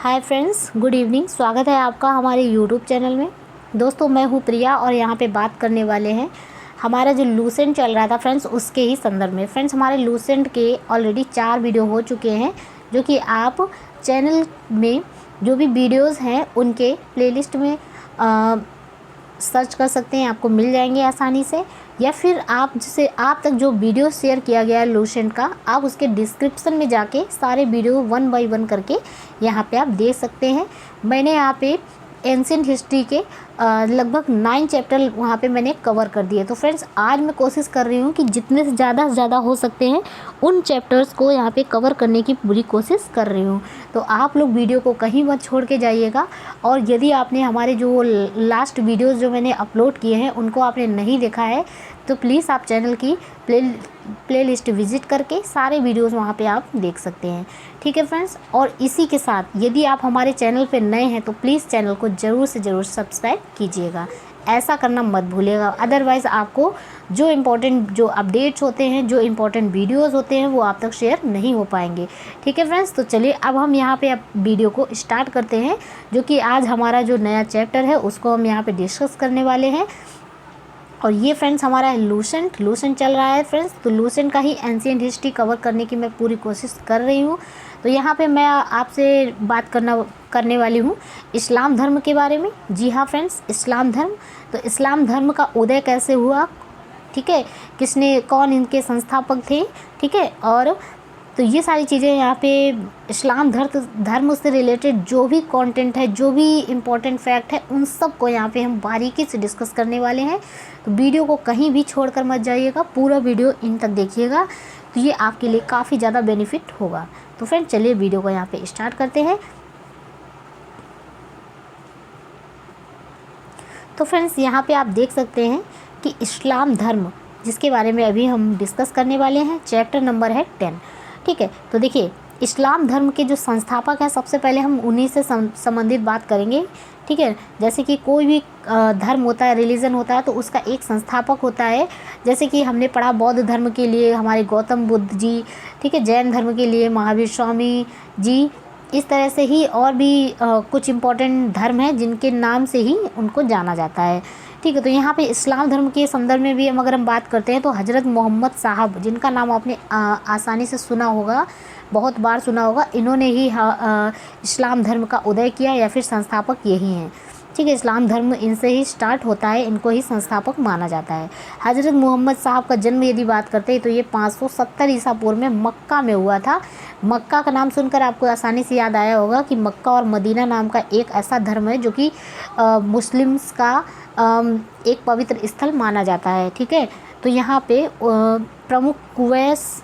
Hi friends, good evening. स्वागत है आपका हमारे यूट्यूब चैनल में। दोस्तों, मैं हूँ प्रिया और यहाँ पे बात करने वाले हैं हमारा जो लूसेंट चल रहा था फ्रेंड्स, उसके ही संदर्भ में। फ्रेंड्स, हमारे लूसेंट के ऑलरेडी 4 वीडियो हो चुके हैं, जो कि आप चैनल में जो भी वीडियोज़ हैं उनके प्लेलिस्ट में सर्च कर सकते हैं, आपको मिल जाएंगे आसानी से। या फिर आप जिसे आप तक जो वीडियो शेयर किया गया है लूसेंट का, आप उसके डिस्क्रिप्शन में जाके सारे वीडियो 1 बाय 1 करके यहाँ पे आप देख सकते हैं। मैंने यहाँ पे एंशिएंट हिस्ट्री के लगभग 9 चैप्टर वहाँ पे मैंने कवर कर दिए। तो फ्रेंड्स, आज मैं कोशिश कर रही हूँ कि जितने से ज़्यादा हो सकते हैं उन चैप्टर्स को यहाँ पे कवर करने की पूरी कोशिश कर रही हूँ। तो आप लोग वीडियो को कहीं मत छोड़ के जाइएगा। और यदि आपने हमारे जो लास्ट वीडियोज़ जो मैंने अपलोड किए हैं उनको आपने नहीं देखा है, तो प्लीज़ आप चैनल की प्लेलिस्ट विज़िट करके सारे वीडियोज़ वहाँ पे आप देख सकते हैं। ठीक है फ्रेंड्स, और इसी के साथ यदि आप हमारे चैनल पे नए हैं तो प्लीज़ चैनल को ज़रूर से ज़रूर सब्सक्राइब कीजिएगा। ऐसा करना मत भूलिएगा, अदरवाइज़ आपको जो इम्पोर्टेंट जो अपडेट्स होते हैं, जो इम्पोर्टेंट वीडियोज़ होते हैं, वो आप तक शेयर नहीं हो पाएंगे। ठीक है फ्रेंड्स, तो चलिए अब हम यहाँ पे अब वीडियो को स्टार्ट करते हैं, जो कि आज हमारा जो नया चैप्टर है उसको हम यहाँ पे डिस्कस करने वाले हैं। और ये फ्रेंड्स हमारा लूसेंट चल रहा है फ्रेंड्स। तो लूसेंट का ही एंशिएंट हिस्ट्री कवर करने की मैं पूरी कोशिश कर रही हूँ। तो यहाँ पे मैं आपसे बात करने वाली हूँ इस्लाम धर्म के बारे में। जी हाँ फ्रेंड्स, इस्लाम धर्म। तो इस्लाम धर्म का उदय कैसे हुआ, ठीक है, कौन इनके संस्थापक थे, ठीक है। और तो ये सारी चीज़ें यहाँ पे इस्लाम धर्म से रिलेटेड जो भी कंटेंट है, जो भी इम्पोर्टेंट फैक्ट है, उन सब को यहाँ पे हम बारीकी से डिस्कस करने वाले हैं। तो वीडियो को कहीं भी छोड़कर मत जाइएगा, पूरा वीडियो इन तक देखिएगा, तो ये आपके लिए काफ़ी ज़्यादा बेनिफिट होगा। तो फ्रेंड, चलिए वीडियो को यहाँ पे स्टार्ट करते हैं। तो फ्रेंड्स, यहाँ पे आप देख सकते हैं कि इस्लाम धर्म, जिसके बारे में अभी हम डिस्कस करने वाले हैं, चैप्टर नंबर है 10। ठीक है, तो देखिए इस्लाम धर्म के जो संस्थापक हैं, सबसे पहले हम उन्हीं से संबंधित बात करेंगे। ठीक है, जैसे कि कोई भी धर्म होता है, रिलीजन होता है, तो उसका एक संस्थापक होता है। जैसे कि हमने पढ़ा बौद्ध धर्म के लिए हमारे गौतम बुद्ध जी, ठीक है, जैन धर्म के लिए महावीर स्वामी जी। इस तरह से ही और भी कुछ इम्पोर्टेंट धर्म हैं जिनके नाम से ही उनको जाना जाता है। ठीक है, तो यहाँ पे इस्लाम धर्म के संदर्भ में भी अगर हम बात करते हैं तो हज़रत मोहम्मद साहब, जिनका नाम आपने आसानी से सुना होगा, बहुत बार सुना होगा, इन्होंने ही इस्लाम धर्म का उदय किया, या फिर संस्थापक यही हैं। ठीक है, इस्लाम धर्म इनसे ही स्टार्ट होता है, इनको ही संस्थापक माना जाता है। हज़रत मोहम्मद साहब का जन्म यदि बात करते हैं तो ये 570 ईसा पूर्व में मक्का में हुआ था। मक्का का नाम सुनकर आपको आसानी से याद आया होगा कि मक्का और मदीना नाम का एक ऐसा धर्म है जो कि मुस्लिम्स का एक पवित्र स्थल माना जाता है। ठीक है, तो यहाँ पे प्रमुख कुरैश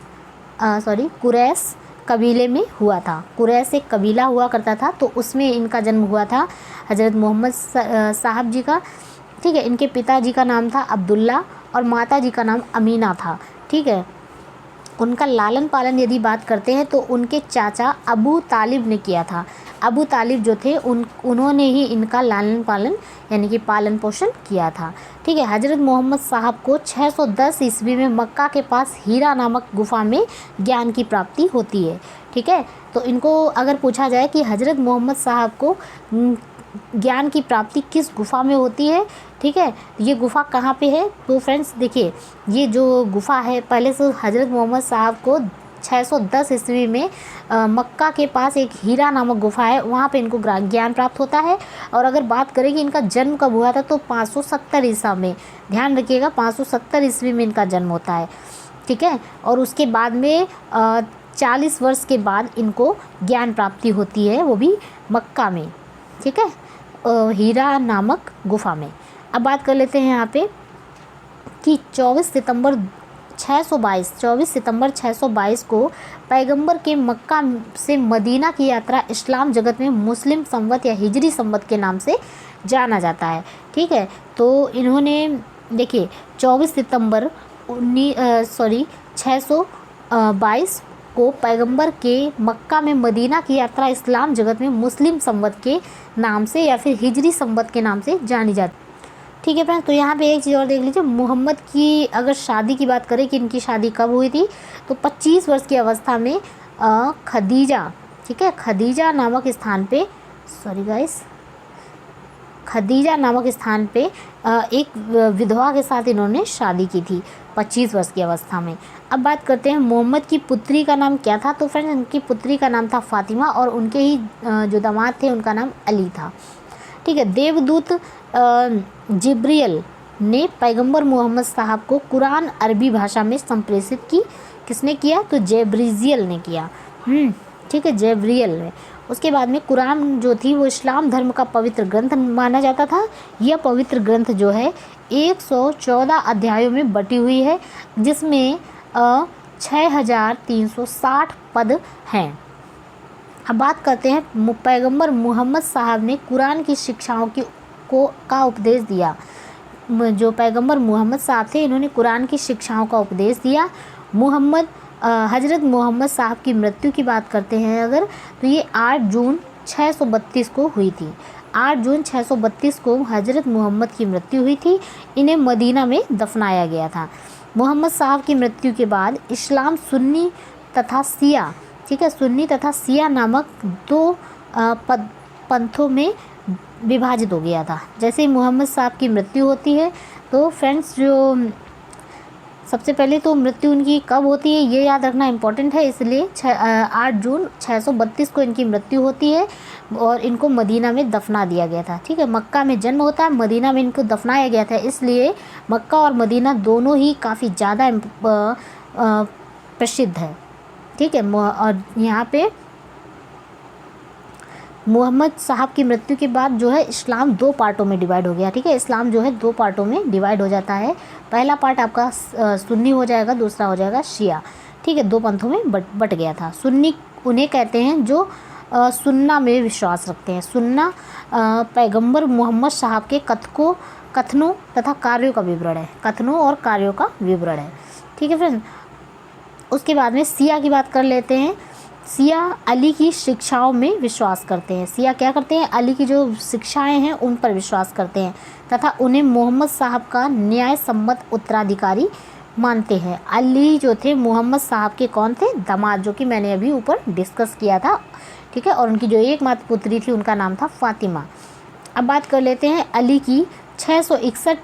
कबीले में हुआ था। कुरैश एक कबीला हुआ करता था, तो उसमें इनका जन्म हुआ था हज़रत मोहम्मद साहब जी का। ठीक है, इनके पिताजी का नाम था अब्दुल्ला और माता जी का नाम अमीना था। ठीक है, उनका लालन पालन यदि बात करते हैं तो उनके चाचा अबू तालिब ने किया था। अबू तालिब जो थे उन्होंने ही इनका लालन पालन यानी कि पालन पोषण किया था। ठीक है, हज़रत मोहम्मद साहब को 610 ईस्वी में मक्का के पास हीरा नामक गुफा में ज्ञान की प्राप्ति होती है। ठीक है, तो इनको अगर पूछा जाए कि हज़रत मोहम्मद साहब को ज्ञान की प्राप्ति किस गुफा में होती है, ठीक है, ये गुफा कहाँ पे है, तो फ्रेंड्स देखिए, ये जो गुफा है, पहले से हज़रत मोहम्मद साहब को 610 ईस्वी में मक्का के पास एक हीरा नामक गुफा है, वहाँ पे इनको ज्ञान प्राप्त होता है। और अगर बात करें कि इनका जन्म कब हुआ था, तो 570 ईसा में, ध्यान रखिएगा, 570 ईस्वी में इनका जन्म होता है। ठीक है, और उसके बाद में 40 वर्ष के बाद इनको ज्ञान प्राप्ति होती है, वो भी मक्का में। ठीक है, हीरा नामक गुफा में। अब बात कर लेते हैं यहाँ पे कि 24 सितंबर 622 को पैगंबर के मक्का से मदीना की यात्रा इस्लाम जगत में मुस्लिम संवत या हिजरी संवत के नाम से जाना जाता है। ठीक है, तो इन्होंने देखिए 24 सितंबर 622 को पैगंबर के मक्का में मदीना की यात्रा इस्लाम जगत में मुस्लिम संवत के नाम से या फिर हिजरी संवत के नाम से जानी जाती। ठीक है फ्रेंड्स, तो यहाँ पे एक चीज़ और देख लीजिए, मोहम्मद की अगर शादी की बात करें कि इनकी शादी कब हुई थी, तो 25 वर्ष की अवस्था में खदीजा ठीक है। खदीजा नामक स्थान पे खदीजा नामक स्थान पे एक विधवा के साथ इन्होंने शादी की थी 25 वर्ष की अवस्था में। अब बात करते हैं मोहम्मद की पुत्री का नाम क्या था। तो फ्रेंड्स उनकी पुत्री का नाम था फातिमा और उनके ही जो दामाद थे उनका नाम अली था। ठीक है। देवदूत जिब्रियल ने पैगंबर मोहम्मद साहब को कुरान अरबी भाषा में संप्रेषित की। किसने किया? तो जब्रियल ने किया। ठीक है, जब्रियल ने। उसके बाद में कुरान जो थी वो इस्लाम धर्म का पवित्र ग्रंथ माना जाता था। यह पवित्र ग्रंथ जो है 114 अध्यायों में बटी हुई है, जिसमें 6360 पद हैं। अब बात करते हैं पैगंबर मोहम्मद साहब ने कुरान की शिक्षाओं का उपदेश दिया। जो पैगंबर मोहम्मद साहब थे इन्होंने कुरान की शिक्षाओं का उपदेश दिया। हज़रत मोहम्मद साहब की मृत्यु की बात करते हैं अगर, तो ये 8 जून 632 को हुई थी। 8 जून 632 को हज़रत मोहम्मद की मृत्यु हुई थी। इन्हें मदीना में दफनाया गया था। मोहम्मद साहब की मृत्यु के बाद इस्लाम सुन्नी तथा शिया, ठीक है, सुन्नी तथा शिया नामक 2 पंथों में विभाजित हो गया था। जैसे ही मोहम्मद साहब की मृत्यु होती है तो फ्रेंड्स जो सबसे पहले तो मृत्यु उनकी कब होती है ये याद रखना इम्पोर्टेंट है, इसलिए 8 जून 632 को इनकी मृत्यु होती है और इनको मदीना में दफना दिया गया था। ठीक है, मक्का में जन्म होता है, मदीना में इनको दफनाया गया था, इसलिए मक्का और मदीना दोनों ही काफ़ी ज़्यादा प्रसिद्ध है। ठीक है, और यहाँ पे मोहम्मद साहब की मृत्यु के बाद जो है इस्लाम 2 पार्टों में डिवाइड हो गया। ठीक है, इस्लाम जो है 2 पार्टों में डिवाइड हो जाता है। पहला पार्ट आपका सुन्नी हो जाएगा, दूसरा हो जाएगा शिया। ठीक है, 2 पंथों में बट गया था। सुन्नी उन्हें कहते हैं जो सुन्ना में विश्वास रखते हैं। सुन्ना पैगंबर मोहम्मद साहब के कथनों तथा कार्यों का विवरण है। कथनों और कार्यों का विवरण है। ठीक है फ्रेंड, उसके बाद में शिया की बात कर लेते हैं। शिया अली की शिक्षाओं में विश्वास करते हैं। शिया क्या करते हैं? अली की जो शिक्षाएं हैं उन पर विश्वास करते हैं तथा उन्हें मोहम्मद साहब का न्याय सम्मत उत्तराधिकारी मानते हैं। अली जो थे मोहम्मद साहब के कौन थे? दामाद, जो कि मैंने अभी ऊपर डिस्कस किया था। ठीक है, और उनकी जो एकमात्र पुत्री थी उनका नाम था फातिमा। अब बात कर लेते हैं अली की 661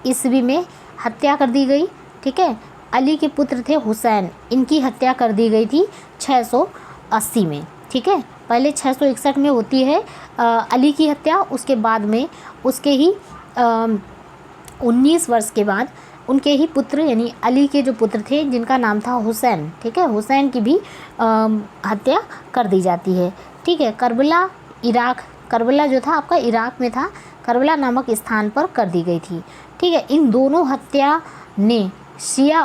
ईस्वी में हत्या कर दी गई। ठीक है, अली के पुत्र थे हुसैन, इनकी हत्या कर दी गई थी 680 में। ठीक है, पहले 661 में होती है अली की हत्या, उसके बाद में उसके ही 19 वर्ष के बाद उनके ही पुत्र यानी अली के जो पुत्र थे जिनका नाम था हुसैन, ठीक है, हुसैन की भी हत्या कर दी जाती है। ठीक है, करबला जो था आपका इराक में था, करबला नामक स्थान पर कर दी गई थी। ठीक है, इन दोनों हत्या ने शिया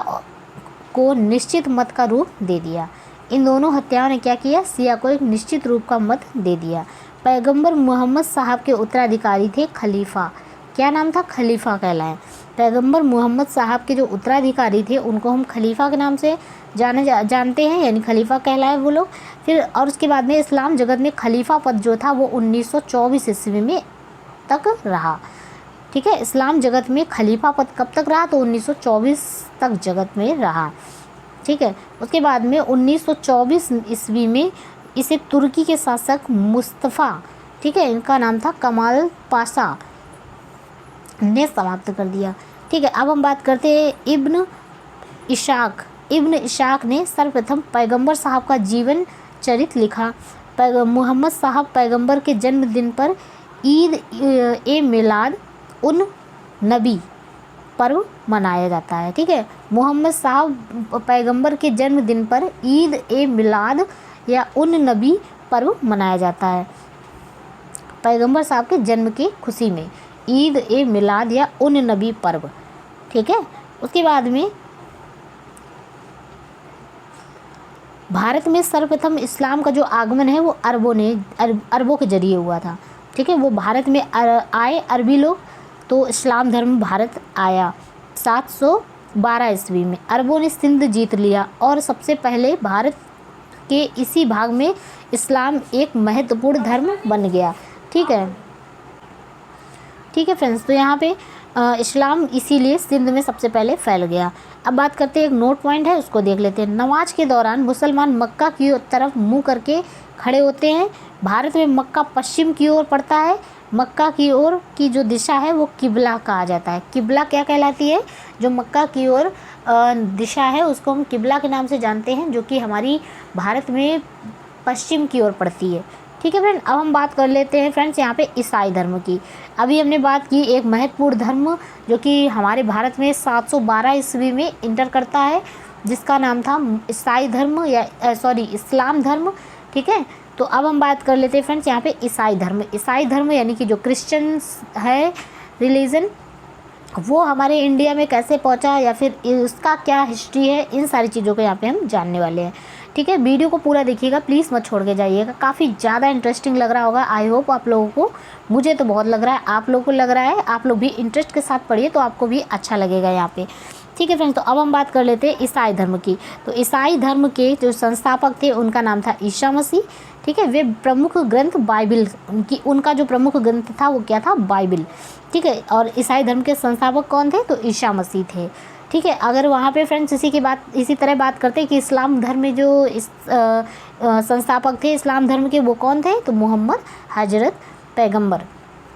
को निश्चित मत का रूप दे दिया। इन दोनों हत्याओं ने क्या किया? शिया को एक निश्चित रूप का मत दे दिया। पैगंबर मोहम्मद साहब के उत्तराधिकारी थे खलीफा। क्या नाम था? खलीफा कहलाए। पैगंबर मोहम्मद साहब के जो उत्तराधिकारी थे उनको हम खलीफा के नाम से जानते हैं, यानी खलीफा कहलाए वो लोग। फिर और उसके बाद में इस्लाम जगत में खलीफा पद जो था वो 1924 ईस्वी में तक रहा। ठीक है, इस्लाम जगत में खलीफा पद कब तक रहा? तो 1924 तक जगत में रहा। ठीक है, उसके बाद में 1924 ईस्वी में इसे तुर्की के शासक मुस्तफ़ा, ठीक है, इनका नाम था कमाल पाशा, ने समाप्त कर दिया। ठीक है, अब हम बात करते हैं इब्न इशाक ने सर्वप्रथम पैगंबर साहब का जीवन चरित्र लिखा। मोहम्मद साहब पैगंबर के जन्मदिन पर ईद ए मिलाद उन नबी पर्व मनाया जाता है। ठीक है, मोहम्मद साहब पैगंबर के जन्मदिन पर ईद ए मिलाद या उन नबी पर्व मनाया जाता है। पैगंबर साहब के जन्म की खुशी में ईद ए मिलाद या उन नबी पर्व। ठीक है, उसके बाद में भारत में सर्वप्रथम इस्लाम का जो आगमन है वो अरबों के जरिए हुआ था। ठीक है, वो भारत में आए अरबी लोग, तो इस्लाम धर्म भारत आया 712 ईस्वी में। अरबों ने सिंध जीत लिया और सबसे पहले भारत के इसी भाग में इस्लाम एक महत्वपूर्ण धर्म बन गया। ठीक है फ्रेंड्स, तो यहाँ पे इस्लाम इसीलिए सिंध में सबसे पहले फैल गया। अब बात करते हैं, एक नोट पॉइंट है उसको देख लेते हैं। नमाज के दौरान मुसलमान मक्का की तरफ मुंह करके खड़े होते हैं। भारत में मक्का पश्चिम की ओर पड़ता है। मक्का की ओर की जो दिशा है वो किबला कहा जाता है। किबला क्या कहलाती है? जो मक्का की ओर दिशा है उसको हम किबला के नाम से जानते हैं, जो कि हमारी भारत में पश्चिम की ओर पड़ती है। ठीक है फ्रेंड, अब हम बात कर लेते हैं फ्रेंड्स यहाँ पे ईसाई धर्म की। अभी हमने बात की एक महत्वपूर्ण धर्म जो कि हमारे भारत में 712 ईस्वी में इंटर करता है, जिसका नाम था ईसाई धर्म या इस्लाम धर्म। ठीक है, तो अब हम बात कर लेते हैं फ्रेंड्स यहाँ पे ईसाई धर्म। ईसाई धर्म यानी कि जो क्रिश्चियंस है रिलीजन, वो हमारे इंडिया में कैसे पहुंचा या फिर उसका क्या हिस्ट्री है, इन सारी चीज़ों को यहाँ पे हम जानने वाले हैं। ठीक है, वीडियो को पूरा देखिएगा, प्लीज़ मत छोड़ के जाइएगा। काफ़ी ज़्यादा इंटरेस्टिंग लग रहा होगा, आई होप आप लोगों को। मुझे तो बहुत लग रहा है, आप लोगों को लग रहा है। आप लोग भी इंटरेस्ट के साथ पढ़िए तो आपको भी अच्छा लगेगा यहाँ पे। ठीक है फ्रेंड्स, तो अब हम बात कर लेते हैं ईसाई धर्म की। तो ईसाई धर्म के जो संस्थापक थे उनका नाम था ईसा मसीह। ठीक है, वे प्रमुख ग्रंथ बाइबिल, उनका जो प्रमुख ग्रंथ था वो क्या था? बाइबिल। ठीक है, और ईसाई धर्म के संस्थापक कौन थे? तो ईसा मसीह थे। ठीक है, अगर वहाँ पे फ्रेंड्स इसी तरह बात करते हैं कि इस्लाम धर्म में जो संस्थापक थे इस्लाम धर्म के, वो कौन थे? तो मोहम्मद हजरत पैगंबर।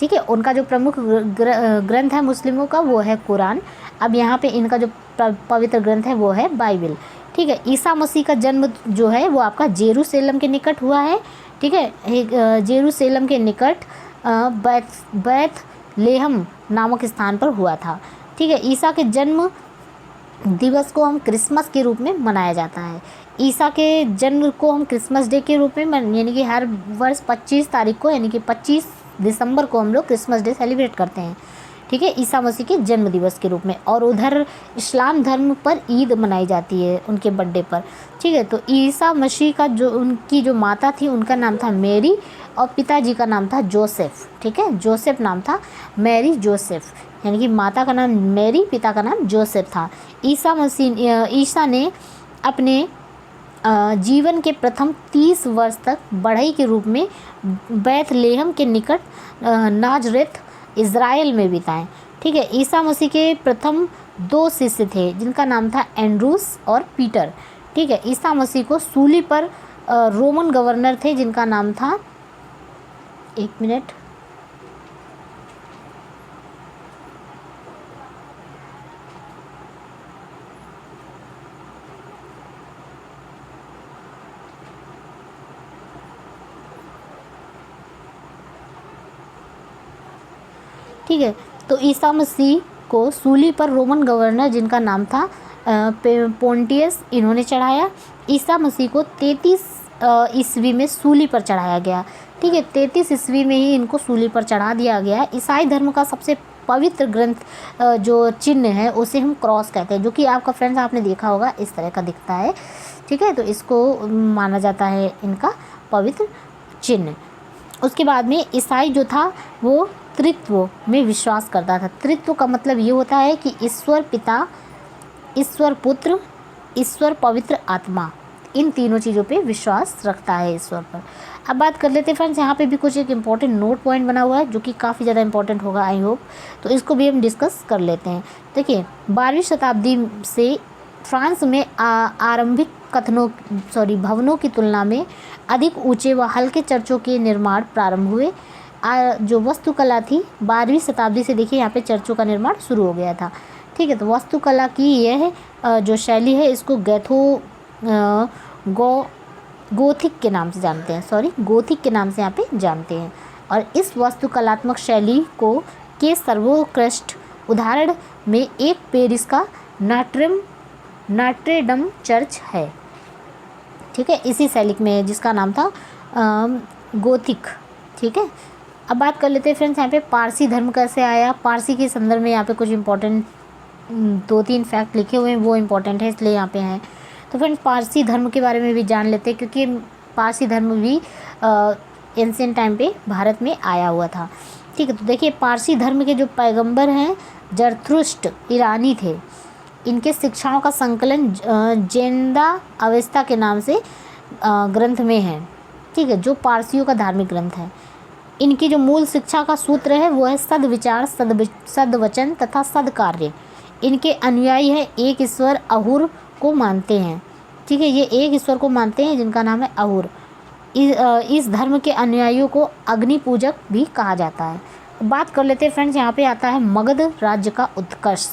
ठीक है, उनका जो प्रमुख ग्रंथ है मुस्लिमों का वो है कुरान। अब यहाँ पे इनका जो पवित्र ग्रंथ है वो है बाइबिल। ठीक है, ईसा मसीह का जन्म जो है वो आपका जेरूशलेम के निकट हुआ है। ठीक है, जेरूशलेम के निकट बैतलेहम नामक स्थान पर हुआ था। ठीक है, ईसा के जन्म दिवस को हम क्रिसमस के रूप में मनाया जाता है। ईसा के जन्म को हम क्रिसमस डे के रूप में यानी कि हर वर्ष 25 तारीख को यानी कि 25 दिसंबर को हम लोग क्रिसमस डे सेलिब्रेट करते हैं। ठीक है, ईसा मसीह के जन्म दिवस के रूप में। और उधर इस्लाम धर्म पर ईद मनाई जाती है उनके बर्थडे पर। ठीक है, तो ईसा मसीह का जो उनकी जो माता थी उनका नाम था मैरी और पिताजी का नाम था जोसेफ। ठीक है, जोसेफ नाम था, मैरी जोसेफ, यानी कि माता का नाम मैरी, पिता का नाम जोसेफ था। ईसा ने अपने जीवन के प्रथम 30 वर्ष तक बढ़ई के रूप में बैतलेहम के निकट नाजरेथ इज़राइल में बिताएं। ठीक है, ईसा मसीह के प्रथम 2 शिष्य थे जिनका नाम था एंड्रूस और पीटर। ठीक है, ईसा मसीह को सूली पर रोमन गवर्नर थे जिनका नाम था, एक मिनट, ठीक है, तो ईसा मसीह को सूली पर रोमन गवर्नर जिनका नाम था पोंटियस, इन्होंने चढ़ाया। ईसा मसीह को 33 ईस्वी में सूली पर चढ़ाया गया। ठीक है, 33 ईस्वी में ही इनको सूली पर चढ़ा दिया गया। ईसाई धर्म का सबसे पवित्र ग्रंथ जो चिन्ह है उसे हम क्रॉस कहते हैं, जो कि आपका फ्रेंड्स आपने देखा होगा इस तरह का दिखता है। ठीक है, तो इसको माना जाता है इनका पवित्र चिन्ह। उसके बाद में ईसाई जो था वो त्रित्व में विश्वास करता था। त्रित्व का मतलब ये होता है कि ईश्वर पिता, ईश्वर पुत्र, ईश्वर पवित्र आत्मा, इन तीनों चीज़ों पे विश्वास रखता है ईश्वर पर। अब बात कर लेते हैं फ्रेंड्स, यहाँ पे भी कुछ एक इम्पॉर्टेंट नोट पॉइंट बना हुआ है जो कि काफ़ी ज़्यादा इंपॉर्टेंट होगा आई होप, तो इसको भी हम डिस्कस कर लेते हैं। देखिए, 12वीं शताब्दी से फ्रांस में आरंभिक भवनों की तुलना में अधिक ऊंचे व हल्के चर्चों के निर्माण प्रारंभ हुए। जो वास्तुकला थी 12वीं शताब्दी से देखिए यहाँ पे चर्चों का निर्माण शुरू हो गया था। ठीक है, तो वास्तुकला की यह जो शैली है इसको गोथिक के नाम से जानते हैं, गोथिक के नाम से यहाँ पे जानते हैं। और इस वास्तुकलात्मक शैली के सर्वोत्कृष्ट उदाहरण में एक पेरिस का नॉट्रे-डम चर्च है। ठीक है, इसी शैली में जिसका नाम था गोथिक। ठीक है, अब बात कर लेते हैं फ्रेंड्स यहाँ पे पारसी धर्म कैसे आया। पारसी के संदर्भ में यहाँ पे कुछ इंपॉर्टेंट 2-3 फैक्ट लिखे हुए हैं, वो इम्पोर्टेंट है इसलिए यहाँ पे हैं। तो फ्रेंड्स पारसी धर्म के बारे में भी जान लेते हैं, क्योंकि पारसी धर्म भी एंशिएंट टाइम पे भारत में आया हुआ था। ठीक है, तो देखिए पारसी धर्म के जो पैगंबर हैं जरथुष्ट्र ईरानी थे। इनके शिक्षाओं का संकलन जेंदा अवेस्ता के नाम से ग्रंथ में है। ठीक है, जो पारसियों का धार्मिक ग्रंथ है। इनकी जो मूल शिक्षा का सूत्र है वो है सद्विचार, सद्वचन तथा सद्कार्य। इनके अनुयायी है एक ईश्वर अहुर को मानते हैं। ठीक है, ये एक ईश्वर को मानते हैं जिनका नाम है अहुर। इस धर्म के अनुयायियों को अग्नि पूजक भी कहा जाता है। बात कर लेते हैं फ्रेंड्स, यहाँ पे आता है मगध राज्य का उत्कर्ष।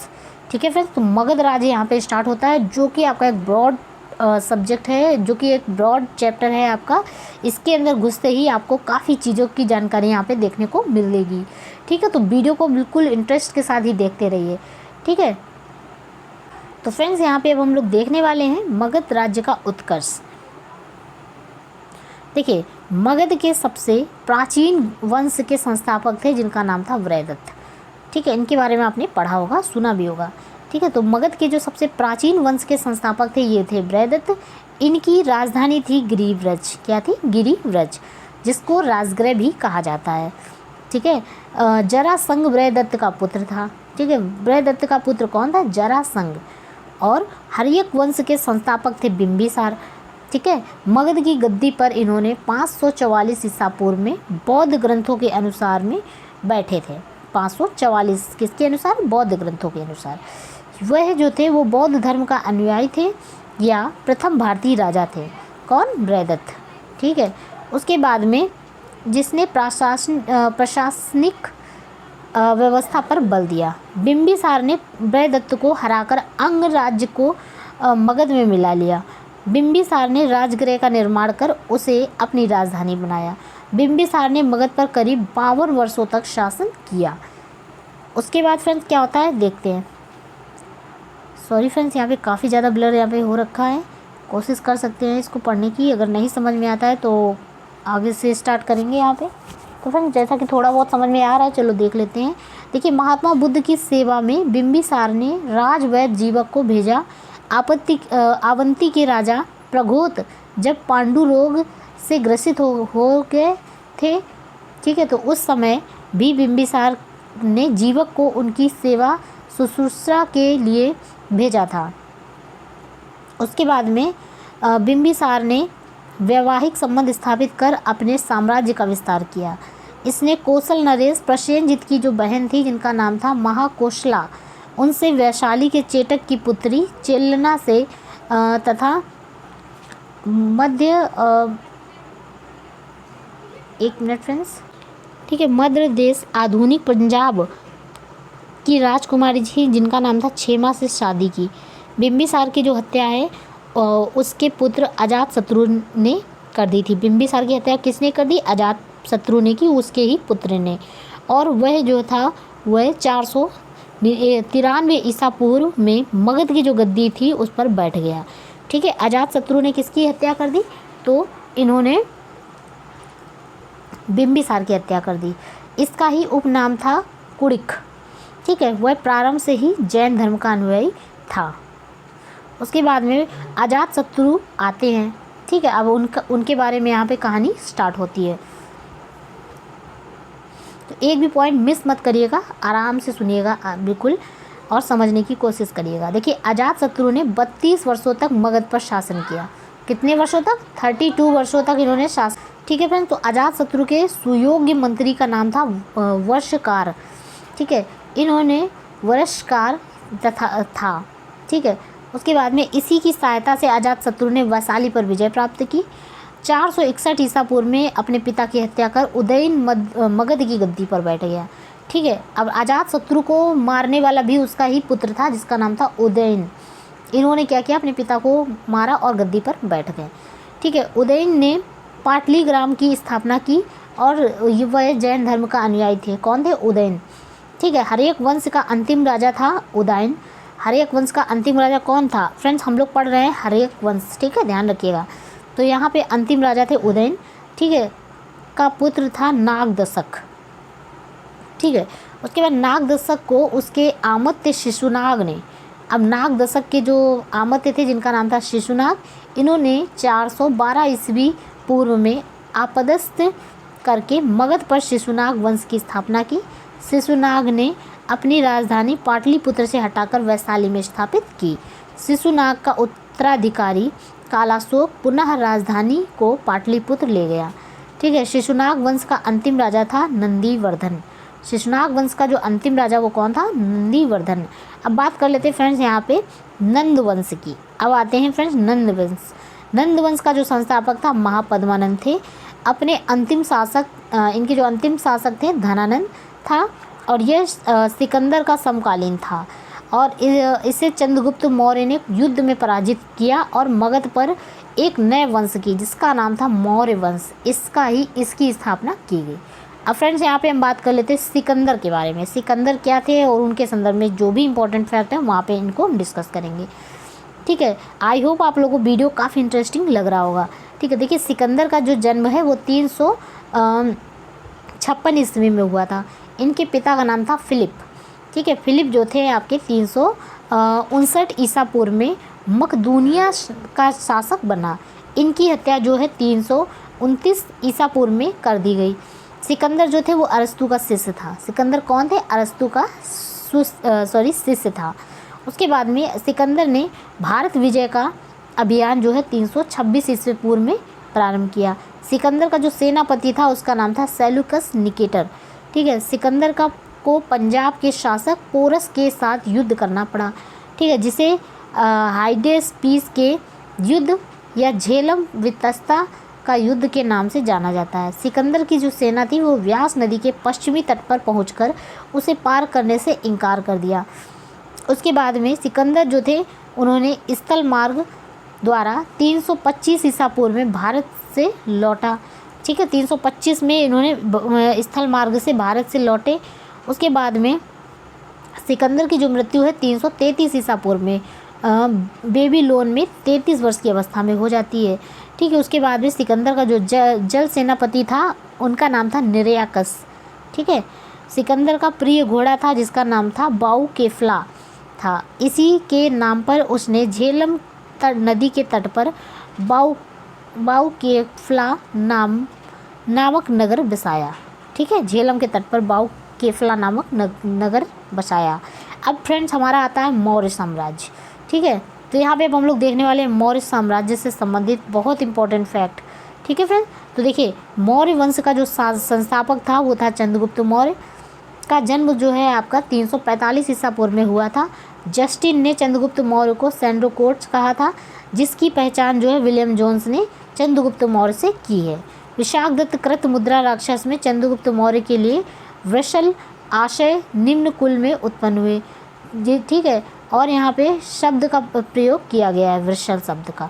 ठीक है फ्रेंड्स, तो मगध राज्य यहाँ पे स्टार्ट होता है, जो कि आपका एक ब्रॉड सब्जेक्ट है, जो कि एक ब्रॉड चैप्टर है आपका। इसके अंदर घुसते ही आपको काफ़ी चीज़ों की जानकारी यहाँ पे देखने को मिलेगी। ठीक है, तो वीडियो को बिल्कुल इंटरेस्ट के साथ ही देखते रहिए। ठीक है, तो फ्रेंड्स यहाँ पे अब हम लोग देखने वाले हैं मगध राज्य का उत्कर्ष। देखिए, मगध के सबसे प्राचीन वंश के संस्थापक थे जिनका नाम था वृहदत्त। ठीक है, इनके बारे में आपने पढ़ा होगा, सुना भी होगा। ठीक है, तो मगध के जो सबसे प्राचीन वंश के संस्थापक थे ये थे वृहदत्त। इनकी राजधानी थी गिरिव्रज। क्या थी? गिरिव्रज, जिसको राजगृह भी कहा जाता है। ठीक है, जरासंध वृहदत्त का पुत्र था। ठीक है, वृहदत्त का पुत्र कौन था? जरासंध। और हर्यक वंश के संस्थापक थे बिंबिसार। ठीक है, मगध की गद्दी पर इन्होंने 544 ईसा पूर्व में बौद्ध ग्रंथों के अनुसार में बैठे थे। 544 किसके अनुसार? बौद्ध ग्रंथों के अनुसार। वह जो थे वो बौद्ध धर्म का अनुयायी थे या प्रथम भारतीय राजा थे। कौन? वृहदत्त। ठीक है, उसके बाद में जिसने प्रशासनिक व्यवस्था पर बल दिया। बिंबिसार ने वृहदत्त को हराकर अंग राज्य को मगध में मिला लिया। बिंबिसार ने राजगृह का निर्माण कर उसे अपनी राजधानी बनाया। बिंबिसार ने मगध पर करीब 52 वर्षों तक शासन किया। उसके बाद फ्रेंड्स क्या होता है देखते हैं। सॉरी फ्रेंड्स, यहाँ पे काफ़ी ज़्यादा ब्लर यहाँ पे हो रखा है, कोशिश कर सकते हैं इसको पढ़ने की। अगर नहीं समझ में आता है तो आगे से स्टार्ट करेंगे यहाँ पे। तो फ्रेंड्स जैसा कि थोड़ा बहुत समझ में आ रहा है, चलो देख लेते हैं। देखिए, महात्मा बुद्ध की सेवा में बिंबिसार ने राजवैद्य जीवक को भेजा। अवंती के राजा प्रघोत जब पांडु रोग से ग्रसित हो गए थे। ठीक है, तो उस समय भी बिंबिसार ने जीवक को उनकी सेवा शुश्रूषा के लिए भेजा था। उसके बाद में बिंबिसार ने वैवाहिक संबंध स्थापित कर अपने साम्राज्य का विस्तार किया। इसने कौशल नरेश प्रसेनजित की जो बहन थी जिनका नाम था महाकोशला, उनसे वैशाली के चेटक की पुत्री चेलना से तथा एक मिनट फ्रेंड्स। ठीक है, मध्य देश आधुनिक पंजाब की राजकुमारी थी जिनका नाम था क्षेमा से शादी की। बिंबिसार की जो हत्या है उसके पुत्र अजातशत्रु ने कर दी थी। बिंबिसार की हत्या किसने कर दी? अजातशत्रु ने की, उसके ही पुत्र ने। और वह जो था वह 493 ईसा पूर्व में मगध की जो गद्दी थी उस पर बैठ गया। ठीक है, अजातशत्रु ने किसकी हत्या कर दी? तो इन्होंने बिंबिसार की हत्या कर दी। इसका ही उपनाम था कुड़िक। ठीक है, वह प्रारंभ से ही जैन धर्म का अनुयायी था। उसके बाद में अजातशत्रु आते हैं। ठीक है, अब उनके बारे में यहाँ पे कहानी स्टार्ट होती है। तो एक भी पॉइंट मिस मत करिएगा, आराम से सुनिएगा बिल्कुल और समझने की कोशिश करिएगा। देखिए, अजातशत्रु ने 32 वर्षों तक मगध पर शासन किया। कितने वर्षों तक? 32 वर्षों तक इन्होंने शासन। ठीक है फ्रेंड्स, तो अजातशत्रु के सुयोग्य मंत्री का नाम था वर्षकार। ठीक है, इन्होंने वर्षकार था। ठीक है, उसके बाद में इसी की सहायता से अजातशत्रु ने वैशाली पर विजय प्राप्त की। 461 ईसा पूर्व में अपने पिता की हत्या कर उदयन मगध की गद्दी पर बैठ गया। ठीक है, अब अजातशत्रु को मारने वाला भी उसका ही पुत्र था जिसका नाम था उदयन। इन्होंने क्या किया? अपने पिता को मारा और गद्दी पर बैठ गए। ठीक है, उदयन ने पाटलीग्राम की स्थापना की और वह जैन धर्म का अनुयायी थे। कौन थे? उदयन। ठीक है, हर्यक वंश का अंतिम राजा था उदयन। हर्यक वंश का अंतिम राजा कौन था? फ्रेंड्स हम लोग पढ़ रहे हैं हर्यक वंश। ठीक है, ध्यान रखिएगा। तो यहाँ पे अंतिम राजा थे उदयन। ठीक है, का पुत्र था नागदशक। ठीक है, उसके बाद नागदशक को उसके आमत्य शिशुनाग ने, अब नागदशक के जो आमत्य थे जिनका नाम था शिशुनाग, इन्होंने 412 ईस्वी पूर्व में आपदस्थ करके मगध पर शिशुनाग वंश की स्थापना की। शिशुनाग ने अपनी राजधानी पाटलिपुत्र से हटाकर वैशाली में स्थापित की। शिशुनाग का उत्तराधिकारी कालाशोक पुनः राजधानी को पाटलिपुत्र ले गया। ठीक है। शिशुनाग वंश का अंतिम राजा था नंदीवर्धन। शिशुनाग वंश का जो अंतिम राजा वो कौन था? नंदीवर्धन। अब बात कर लेते हैं फ्रेंड्स यहाँ पे नंद वंश की। अब आते हैं फ्रेंड्स नंद वंश। नंद वंश का जो संस्थापक था महापद्मानंद थे। अपने अंतिम शासक इनके जो अंतिम शासक थे धनानंद था और यह सिकंदर का समकालीन था और इसे चंद्रगुप्त मौर्य ने युद्ध में पराजित किया और मगध पर एक नए वंश की जिसका नाम था मौर्य वंश इसकी स्थापना की गई। अब फ्रेंड्स यहाँ पे हम बात कर लेते हैं सिकंदर के बारे में। सिकंदर क्या थे और उनके संदर्भ में जो भी इंपॉर्टेंट फैक्ट है वहाँ पे इनको हम डिस्कस करेंगे। ठीक है, आई होप आप लोगों को वीडियो काफ़ी इंटरेस्टिंग लग रहा होगा। ठीक है, देखिए सिकंदर का जो जन्म है वो 356 ईस्वी में हुआ था। इनके पिता का नाम था फिलिप। ठीक है, फिलिप जो थे आपके 359 ईसा पूर्व में मकदूनिया का शासक बना। इनकी हत्या जो है 329 ईसा पूर्व में कर दी गई। सिकंदर जो थे वो अरस्तु का शिष्य था। सिकंदर कौन थे? अरस्तु का शिष्य था। उसके बाद में सिकंदर ने भारत विजय का अभियान जो है 326 ईस्वी पूर्व में प्रारंभ किया। सिकंदर का जो सेनापति था उसका नाम था सेल्यूकस निकेटर। ठीक है, सिकंदर को पंजाब के शासक पोरस के साथ युद्ध करना पड़ा। ठीक है, जिसे हाइडेस्पीस के युद्ध या झेलम वितस्ता का युद्ध के नाम से जाना जाता है। सिकंदर की जो सेना थी वो व्यास नदी के पश्चिमी तट पर पहुंचकर उसे पार करने से इनकार कर दिया। उसके बाद में सिकंदर जो थे उन्होंने स्थल मार्ग द्वारा 325 ईसा पूर्व में भारत से लौटा। ठीक है, 325 में इन्होंने स्थल मार्ग से भारत से लौटे। उसके बाद में सिकंदर की जो मृत्यु है 333 ईसा पूर्व में बेबीलोन में 33 वर्ष की अवस्था में हो जाती है। ठीक है, उसके बाद में सिकंदर का जो जल सेनापति था उनका नाम था निरयाकस। ठीक है, सिकंदर का प्रिय घोड़ा था जिसका नाम था बाऊ केफला था। इसी के नाम पर उसने झेलम नदी के तट पर बाऊ केफला नामक नगर बसाया। ठीक है, झेलम के तट पर बाऊ केफला नामक नगर बसाया। अब फ्रेंड्स हमारा आता है मौर्य साम्राज्य। ठीक है, तो यहाँ पे अब हम लोग देखने वाले हैं मौर्य साम्राज्य से संबंधित बहुत इंपॉर्टेंट फैक्ट। ठीक है फ्रेंड्स, तो देखिए मौर्य वंश का जो संस्थापक था वो था चंद्रगुप्त मौर्य। का जन्म जो है आपका 345 ईसा पूर्व में हुआ था। जस्टिन ने चंद्रगुप्त मौर्य को सेंड्रोकोट्स कहा था, जिसकी पहचान जो है विलियम जोन्स ने चंद्रगुप्त मौर्य से की है। विशाखदत्त कृत मुद्रा राक्षस में चंद्रगुप्त मौर्य के लिए वृषल आशय निम्न कुल में उत्पन्न हुए जी। ठीक है, और यहाँ पे शब्द का प्रयोग किया गया है, वृषल शब्द का।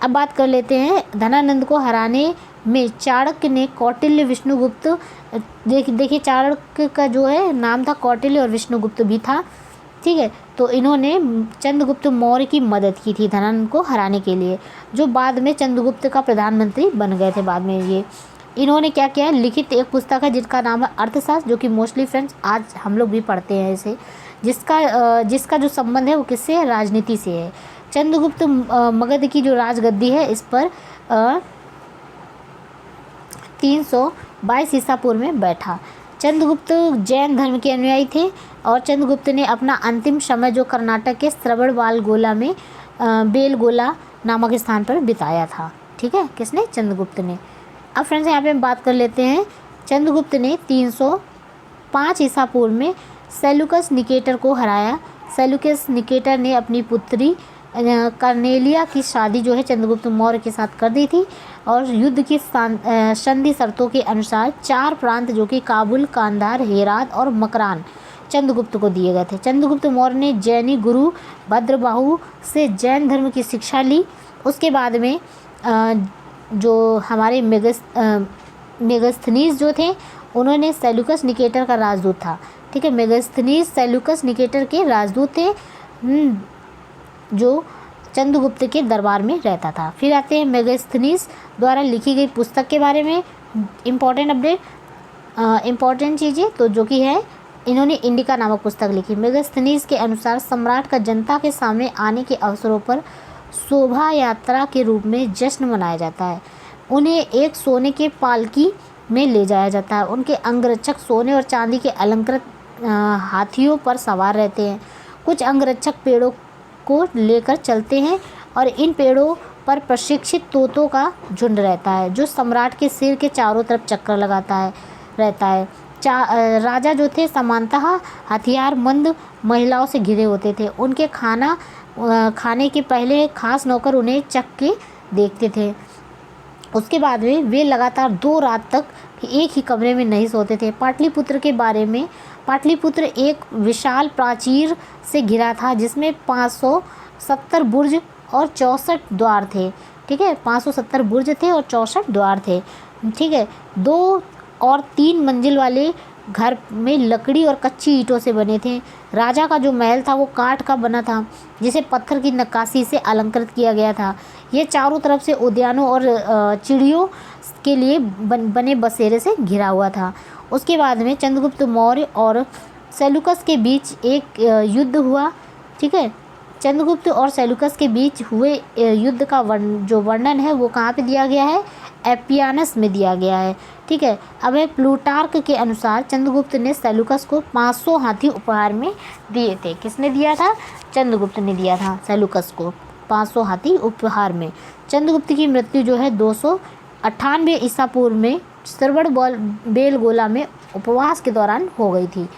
अब बात कर लेते हैं धनानंद को हराने में चाणक्य ने कौटिल्य विष्णुगुप्त देखिए चाणक्य का जो है नाम था कौटिल्य और विष्णुगुप्त भी था। ठीक है, तो इन्होंने चंद्रगुप्त मौर्य की मदद की थी धनानंद को हराने के लिए, जो बाद में चंद्रगुप्त का प्रधानमंत्री बन गए थे बाद में। ये इन्होंने क्या किया, लिखित एक पुस्तक है जिसका नाम है अर्थशास्त्र, जो कि मोस्टली फ्रेंड्स आज हम लोग भी पढ़ते हैं इसे, जिसका जो संबंध है वो किससे है? राजनीति से है। चंद्रगुप्त मगध की जो राजगद्दी है इस पर 322 ईसा पूर्व में बैठा। चंद्रगुप्त जैन धर्म के अनुयायी थे और चंद्रगुप्त ने अपना अंतिम समय जो कर्नाटक के श्रवणबालगोला में बेलगोला नामक स्थान पर बिताया था। ठीक है, किसने? चंद्रगुप्त ने। अब फ्रेंड्स यहाँ पे हम बात कर लेते हैं चंद्रगुप्त ने 305 ईसा पूर्व में सेल्यूकस निकेटर को हराया। सेल्यूकस निकेटर ने अपनी पुत्री कर्नेलिया की शादी जो है चंद्रगुप्त मौर्य के साथ कर दी थी और युद्ध की संधि शर्तों के अनुसार 4 प्रांत जो कि काबुल, कांधार, हेरात और मकरान चंद्रगुप्त को दिए गए थे। चंद्रगुप्त मौर्य ने जैनी गुरु भद्रबाहु से जैन धर्म की शिक्षा ली। उसके बाद में जो हमारे मेगास्थनीज जो थे उन्होंने सेल्यूकस निकेटर का राजदूत था। ठीक है, मेगास्थनीज सेल्यूकस निकेटर के राजदूत थे जो चंद्रगुप्त के दरबार में रहता था। फिर आते हैं मेगास्थनीज द्वारा लिखी गई पुस्तक के बारे में इम्पॉर्टेंट अपडेट, इम्पॉर्टेंट चीज़ें तो जो कि है इन्होंने इंडिका नामक पुस्तक लिखी। मेगास्थनीज के अनुसार सम्राट का जनता के सामने आने के अवसरों पर शोभा यात्रा के रूप में जश्न मनाया जाता है। उन्हें एक सोने के पालकी में ले जाया जाता है। उनके अंगरक्षक सोने और चांदी के अलंकृत हाथियों पर सवार रहते हैं। कुछ अंगरक्षक पेड़ों को लेकर चलते हैं और इन पेड़ों पर प्रशिक्षित तोतों का झुंड रहता है जो सम्राट के सिर के चारों तरफ चक्कर लगाता है रहता है। राजा जो थे सामान्यतः हथियारबंद महिलाओं से घिरे होते थे। उनके खाने के पहले खास नौकर उन्हें चख के देखते थे। उसके बाद में वे लगातार 2 रात तक एक ही कमरे में नहीं सोते थे। पाटलिपुत्र के बारे में, पाटलिपुत्र एक विशाल प्राचीर से घिरा था जिसमें 570 बुर्ज और 64 द्वार थे। ठीक है, 570 बुर्ज थे और 64 द्वार थे। ठीक है, 2 और 3 मंजिल वाले घर में लकड़ी और कच्ची ईंटों से बने थे। राजा का जो महल था वो काठ का बना था जिसे पत्थर की नक्काशी से अलंकृत किया गया था। ये चारों तरफ से उद्यानों और चिड़ियों के लिए बने बसेरे से घिरा हुआ था। उसके बाद में चंद्रगुप्त मौर्य और सेल्यूकस के बीच एक युद्ध हुआ। ठीक है, चंद्रगुप्त और सेल्यूकस के बीच हुए युद्ध का जो वर्णन है वो कहाँ पे दिया गया है? एपियानस में दिया गया है। ठीक है, अब प्लूटार्क के अनुसार चंद्रगुप्त ने सेल्यूकस को 500 हाथी उपहार में दिए थे। किसने दिया था? चंद्रगुप्त ने दिया था सेल्यूकस को 500 हाथी उपहार में। चंद्रगुप्त की मृत्यु जो है 298 ईसा पूर्व में श्रवण बेलगोला में उपवास के दौरान हो गई थी।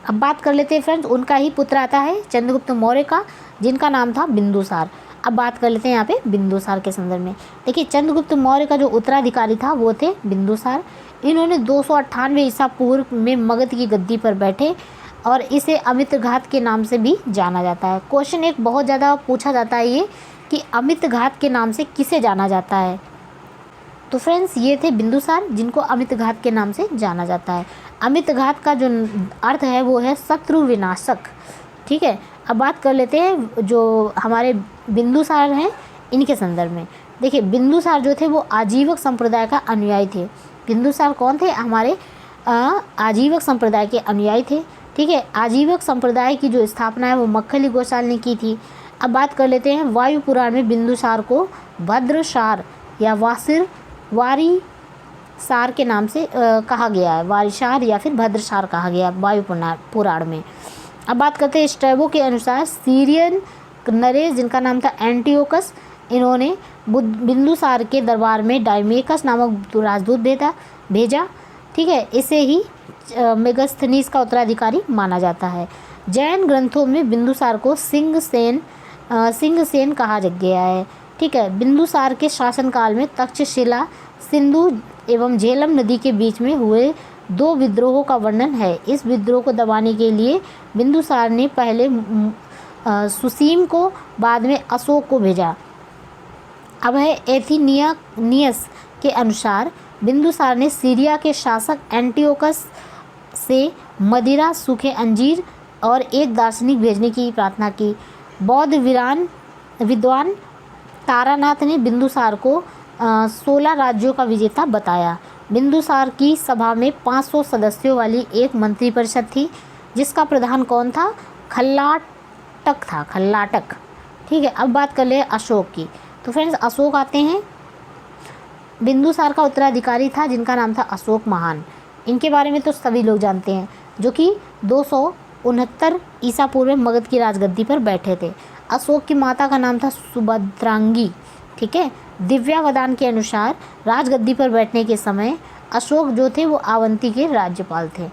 अब बात कर लेते हैं फ्रेंड्स, उनका ही पुत्र आता है चंद्रगुप्त मौर्य का, जिनका नाम था बिंदुसार। अब बात कर लेते हैं यहाँ पे बिंदुसार के संदर्भ में। देखिए, चंद्रगुप्त मौर्य का जो उत्तराधिकारी था वो थे बिंदुसार। इन्होंने 298 ईसा पूर्व में मगध की गद्दी पर बैठे और इसे अमितघात के नाम से भी जाना जाता है। क्वेश्चन एक बहुत ज़्यादा पूछा जाता है ये कि अमितघात के नाम से किसे जाना जाता है? तो फ्रेंड्स, ये थे बिंदुसार जिनको अमितघात के नाम से जाना जाता है। अमितघात का जो अर्थ है वो है शत्रु विनाशक। ठीक है, अब बात कर लेते हैं जो हमारे बिंदुसार हैं इनके संदर्भ में। देखिए, बिंदुसार जो थे वो आजीवक संप्रदाय का अनुयायी थे। बिंदुसार कौन थे? हमारे आजीवक संप्रदाय के अनुयायी थे। ठीक है, आजीवक संप्रदाय की जो स्थापना है वो मक्खली गोसाल ने की थी। अब बात कर लेते हैं, वायु पुराण में बिंदुसार को भद्रसार या वारी सार के नाम से कहा गया है। वारिसार या फिर भद्रसार कहा गया वायु पुराण में। अब बात करते हैं स्ट्रैबो के अनुसार सीरियन नरेश, जिनका नाम था एंटियोकस, इन्होंने बिंदुसार के दरबार में डायमेकस नामक राजदूत भेजा। ठीक है, इसे ही मेगास्थनीस का उत्तराधिकारी माना जाता है। जैन ग्रंथों में बिंदुसार को सिंहसेन कहा गया है। ठीक है, बिंदुसार के शासनकाल में तक्षशिला, सिंधु एवं झेलम नदी के बीच में हुए 2 विद्रोहों का वर्णन है। इस विद्रोह को दबाने के लिए बिंदुसार ने पहले सुसीम को, बाद में अशोक को भेजा। अब है एथिनियस के अनुसार बिंदुसार ने सीरिया के शासक एंटियोकस से मदिरा, सूखे अंजीर और एक दार्शनिक भेजने की प्रार्थना की। बौद्ध विद्वान तारानाथ ने बिंदुसार को 16 राज्यों का विजेता बताया। बिंदुसार की सभा में 500 सदस्यों वाली एक मंत्रिपरिषद थी जिसका प्रधान कौन था? खल्लाटक था, खल्लाटक। ठीक है, अब बात कर ले अशोक की। तो फ्रेंड्स, अशोक आते हैं, बिंदुसार का उत्तराधिकारी था जिनका नाम था अशोक महान। इनके बारे में तो सभी लोग जानते हैं, जो कि 269 ईसा पूर्व में मगध की राजगद्दी पर बैठे थे। अशोक की माता का नाम था सुभद्रांगी। ठीक है, दिव्यावदान के अनुसार राजगद्दी पर बैठने के समय अशोक जो थे वो अवंती के राज्यपाल थे।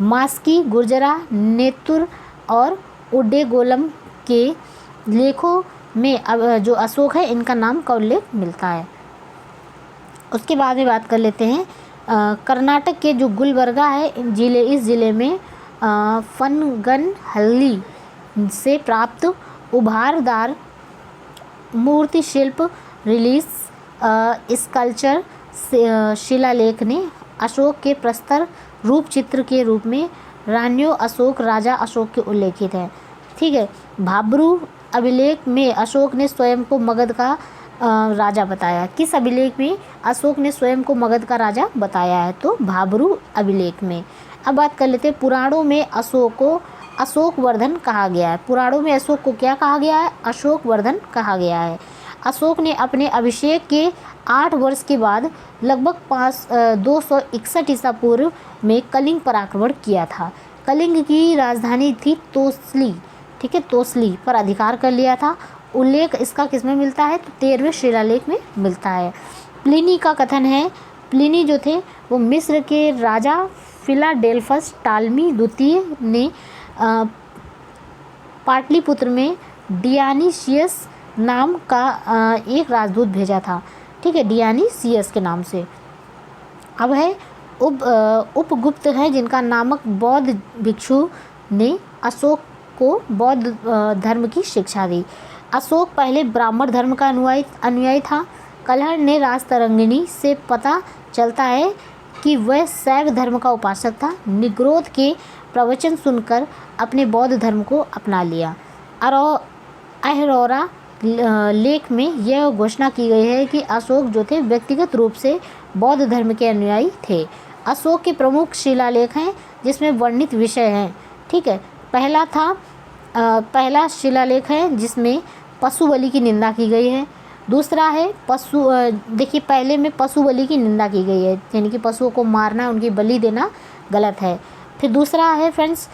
मास्की, गुर्जरा, नेतुर और उड्डेगोलम के लेखों में जो अशोक है इनका नाम का उल्लेख मिलता है। उसके बाद में बात कर लेते हैं कर्नाटक के जो गुलबर्गा है इस ज़िले में फनगनहल्ली से प्राप्त उभारदार मूर्ति शिल्प रिलीज स्कल्पचर शिलालेख ने अशोक के प्रस्तर रूप चित्र के रूप में रान्यो अशोक, राजा अशोक के उल्लेखित है। ठीक है, भाब्रू अभिलेख में अशोक ने स्वयं को मगध का राजा बताया। किस अभिलेख में अशोक ने स्वयं को मगध का राजा बताया है? तो भाब्रू अभिलेख में। अब बात कर लेते हैं, पुराणों में अशोक को अशोकवर्धन कहा गया है। पुराणों में अशोक को क्या कहा गया है? अशोकवर्धन कहा गया है। अशोक ने अपने अभिषेक के 8 वर्ष के बाद लगभग 261 ईसा पूर्व में कलिंग पर आक्रमण किया था। कलिंग की राजधानी थी तोसली। ठीक है, तोसली पर अधिकार कर लिया था उल्लेख इसका किसमें मिलता है, तो 13वें शिलालेख में मिलता है। प्लिनी का कथन है, प्लिनी जो थे वो मिस्र के राजा फिलाडेल्फस टालमी द्वितीय ने पाटलिपुत्र में डियानीसियस नाम का एक राजदूत भेजा था। ठीक है, डियानीसियस के नाम से। अब है उपगुप्त है, जिनका नामक बौद्ध भिक्षु ने अशोक को बौद्ध धर्म की शिक्षा दी। अशोक पहले ब्राह्मण धर्म का अनुयायी था। कलहर ने राजतरंगिणी से पता चलता है कि वह शैव धर्म का उपासक था। निग्रोध के प्रवचन सुनकर अपने बौद्ध धर्म को अपना लिया। अहरोरा लेख में यह घोषणा की गई है कि अशोक जो थे व्यक्तिगत रूप से बौद्ध धर्म के अनुयायी थे। अशोक के प्रमुख शिलालेख हैं जिसमें वर्णित विषय हैं। ठीक है, पहला शिलालेख है जिसमें पशु बलि की निंदा की गई है। दूसरा है देखिए पहले में पशु बलि की निंदा की गई है, यानी कि पशुओं को मारना, उनकी बलि देना गलत है। फिर दूसरा है फ्रेंड्स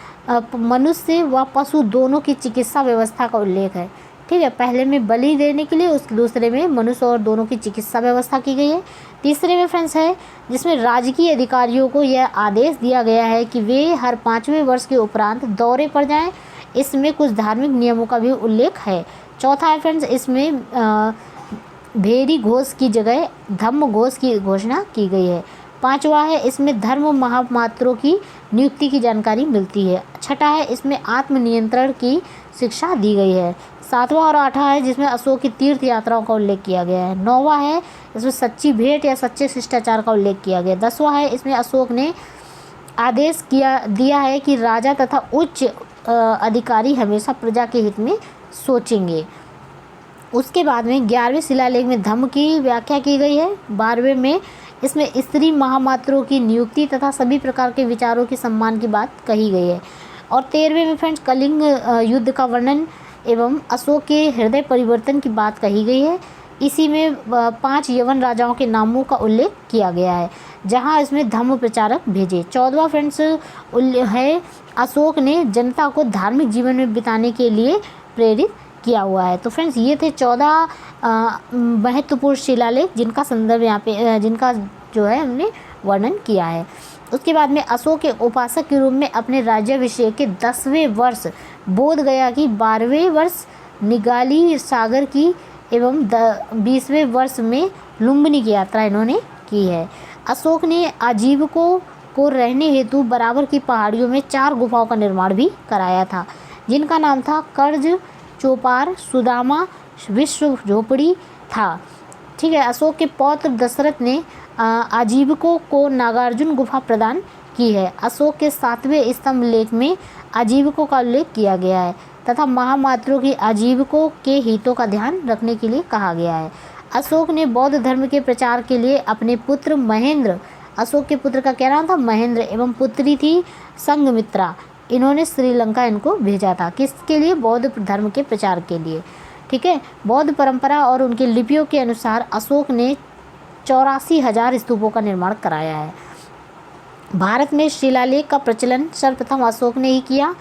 मनुष्य व पशु दोनों की चिकित्सा व्यवस्था का उल्लेख है। ठीक है, पहले में बलि देने के लिए, उसके दूसरे में मनुष्य और दोनों की चिकित्सा व्यवस्था की गई है। तीसरे में फ्रेंड्स है जिसमें राजकीय अधिकारियों को यह आदेश दिया गया है कि वे हर 5वें वर्ष के उपरांत दौरे पर जाएं। इसमें कुछ धार्मिक नियमों का भी उल्लेख है। चौथा है फ्रेंड्स इसमें भेरी घोष की जगह धम्म घोष की घोषणा की गई है। पांचवा है इसमें धर्म महामात्रों की नियुक्ति की जानकारी मिलती है। छठा है इसमें आत्मनियंत्रण की शिक्षा दी गई है। सातवां और आठवां है जिसमें अशोक की तीर्थ यात्राओं का उल्लेख किया गया है। नौवां है इसमें सच्ची भेंट या सच्चे शिष्टाचार का उल्लेख किया गया है। 10वां है इसमें अशोक ने आदेश दिया है कि राजा तथा उच्च अधिकारी हमेशा प्रजा के हित में सोचेंगे। उसके बाद में 11वें शिलालेख में धम्म की व्याख्या की गई है। 12वें में इसमें स्त्री महामात्रों की नियुक्ति तथा सभी प्रकार के विचारों के सम्मान की बात कही गई है। और 13वें में फ्रेंड्स कलिंग युद्ध का वर्णन एवं अशोक के हृदय परिवर्तन की बात कही गई है। इसी में 5 यवन राजाओं के नामों का उल्लेख किया गया है, जहां इसमें धम्म प्रचारक भेजे। 14वां फ्रेंड्स है अशोक ने जनता को धार्मिक जीवन में बिताने के लिए प्रेरित किया हुआ है। तो फ्रेंड्स ये थे 14 महत्वपूर्ण शिलालेख जिनका संदर्भ यहाँ पे जिनका जो है हमने वर्णन किया है। उसके बाद में अशोक के उपासक के रूप में अपने राज्याभिषेक के 10वें वर्ष बोध गया की, 12वें वर्ष निगाली सागर की एवं 20वें वर्ष में लुम्बिनी की यात्रा इन्होंने की है। अशोक ने आजीविकों को रहने हेतु बराबर की पहाड़ियों में 4 गुफाओं का निर्माण भी कराया था, जिनका नाम था कर्ज, चौपार, सुदामा, विश्व झोपड़ी था। ठीक है, अशोक के पौत्र दशरथ ने आजीविकों को नागार्जुन गुफा प्रदान की है। अशोक के 7वें स्तंभ लेख में आजीविकों का उल्लेख किया गया है तथा महामात्रों की आजीविकों के हितों का ध्यान रखने के लिए कहा गया है। अशोक ने बौद्ध धर्म के प्रचार के लिए अपने पुत्र महेंद्र, अशोक के पुत्र का क्या नाम था, महेंद्र, एवं पुत्री थी संघमित्रा, इन्होंने श्रीलंका इनको भेजा था। किसके लिए, बौद्ध धर्म के प्रचार के लिए। ठीक है, बौद्ध परंपरा और उनके लिपियों के अनुसार अशोक ने 84,000 स्तूपों का निर्माण कराया है। भारत में शिलालेख का प्रचलन सर्वप्रथम अशोक ने ही किया।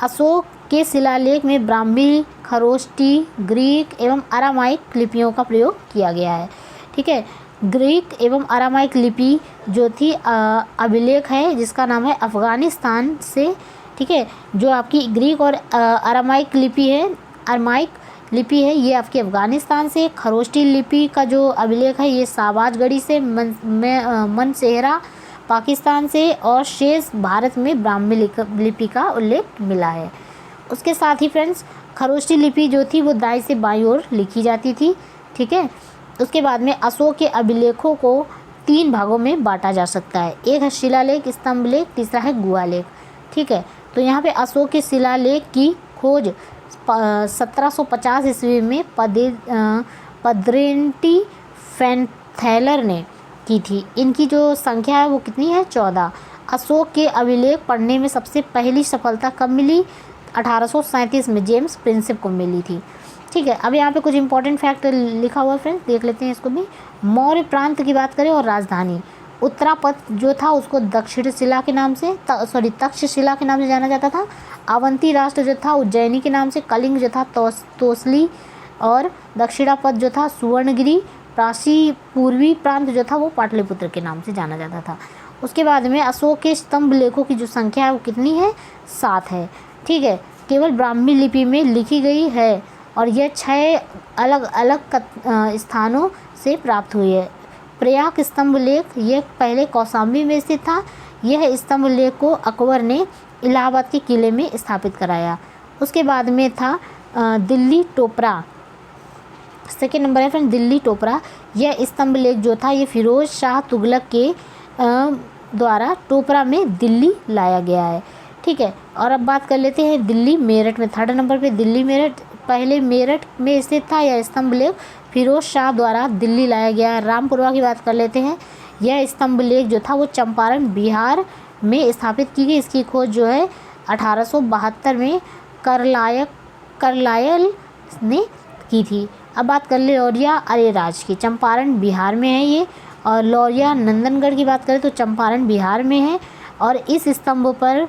अशोक के शिलालेख में ब्राह्मी, खरोष्टी, ग्रीक एवं अरामाइक लिपियों का प्रयोग किया गया है। ठीक है, ग्रीक एवं अरामाइक लिपि जो थी अभिलेख है जिसका नाम है अफ़गानिस्तान से। ठीक है, जो आपकी ग्रीक और अरामाइक लिपि है, अरामाइक लिपि है, ये आपकी अफ़गानिस्तान से। खरोष्टी लिपि का जो अभिलेख है ये साबाजगढ़ी से, मनसेहरा पाकिस्तान से, और शेष भारत में ब्राह्मी लिपि का उल्लेख मिला है। उसके साथ ही फ्रेंड्स खरोष्टी लिपि जो थी वो दाएं से बाईं ओर लिखी जाती थी। ठीक है, उसके बाद में अशोक के अभिलेखों को 3 भागों में बांटा जा सकता है। एक है शिलालेख, स्तंभ लेख, तीसरा है गुहालेख। ठीक है, तो यहाँ पे अशोक के शिलालेख की खोज 1750 ईस्वी में पद्रेंटी फैनथैलर ने की थी। इनकी जो संख्या है वो कितनी है, 14। अशोक के अभिलेख पढ़ने में सबसे पहली सफलता कब मिली, 1837 में जेम्स प्रिंसेप को मिली थी। ठीक है, अब यहाँ पे कुछ इंपॉर्टेंट फैक्ट लिखा हुआ है फ्रेंड्स, देख लेते हैं इसको भी। मौर्य प्रांत की बात करें और राजधानी, उत्तरापथ जो था उसको तक्षशिला के नाम से जाना जाता था। अवंती राष्ट्र जो था उज्जैनी के नाम से, कलिंग जो था तोसली और दक्षिणापथ जो था सुवर्णगिरी, प्राची पूर्वी प्रांत जो था वो पाटलिपुत्र के नाम से जाना जाता था। उसके बाद में अशोक के स्तंभ लेखों की जो संख्या है वो कितनी है, 7 है। ठीक है, केवल ब्राह्मी लिपि में लिखी गई है और यह 6 अलग अलग स्थानों से प्राप्त हुई है। प्रयाग स्तंभ लेख ये पहले कौशाम्बी में स्थित था। यह स्तंभ लेख को अकबर ने इलाहाबाद के किले में स्थापित कराया। उसके बाद में था दिल्ली टोपरा, सेकेंड नंबर है फ्रेंड दिल्ली टोपरा। यह स्तंभ लेख जो था ये फिरोज शाह तुगलक के द्वारा टोपरा में दिल्ली लाया गया है। ठीक है, और अब बात कर लेते हैं दिल्ली मेरठ में। थर्ड नंबर पे दिल्ली मेरठ, पहले मेरठ में स्थित था यह स्तंभ लेख, फिरोज शाह द्वारा दिल्ली लाया गया। रामपुरवा की बात कर लेते हैं। यह स्तंभ लेख जो था वो चंपारण बिहार में स्थापित की गई। इसकी खोज जो है 1872 में करलायल ने की थी। अब बात कर ले लौरिया अरेराज की, चंपारण बिहार में है ये। और लौरिया नंदनगढ़ की बात करें तो चंपारण बिहार में है और इस स्तंभ पर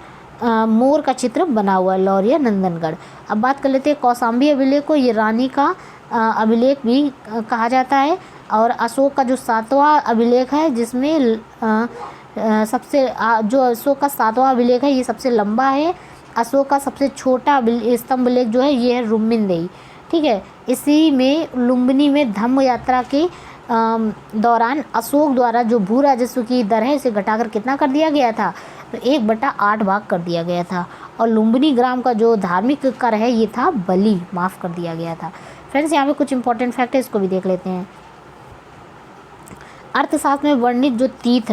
मोर का चित्र बना हुआ है, लौरिया नंदनगढ़। अब बात कर लेते हैं कौशाम्बी अभिलेख को, ये रानी का अभिलेख भी कहा जाता है। और अशोक का जो 7वां अभिलेख है जिसमें जो अशोक का 7वां अभिलेख है ये सबसे लंबा है। अशोक का सबसे छोटा स्तंभ लेख जो है ये है रुम्मिनदेई। ठीक है, इसी में लुम्बिनी में धम्म यात्रा के दौरान अशोक द्वारा जो भू राजस्व की दर है इसे घटाकर कितना कर दिया गया था, तो 1/8 भाग कर दिया गया था। और लुम्बिनी ग्राम का जो धार्मिक कर है ये था बलि, माफ़ कर दिया गया था। फ्रेंड्स यहाँ पे कुछ इंपॉर्टेंट फैक्ट है, इसको भी देख लेते हैं। अर्थशास्त्र में वर्णित जो तीर्थ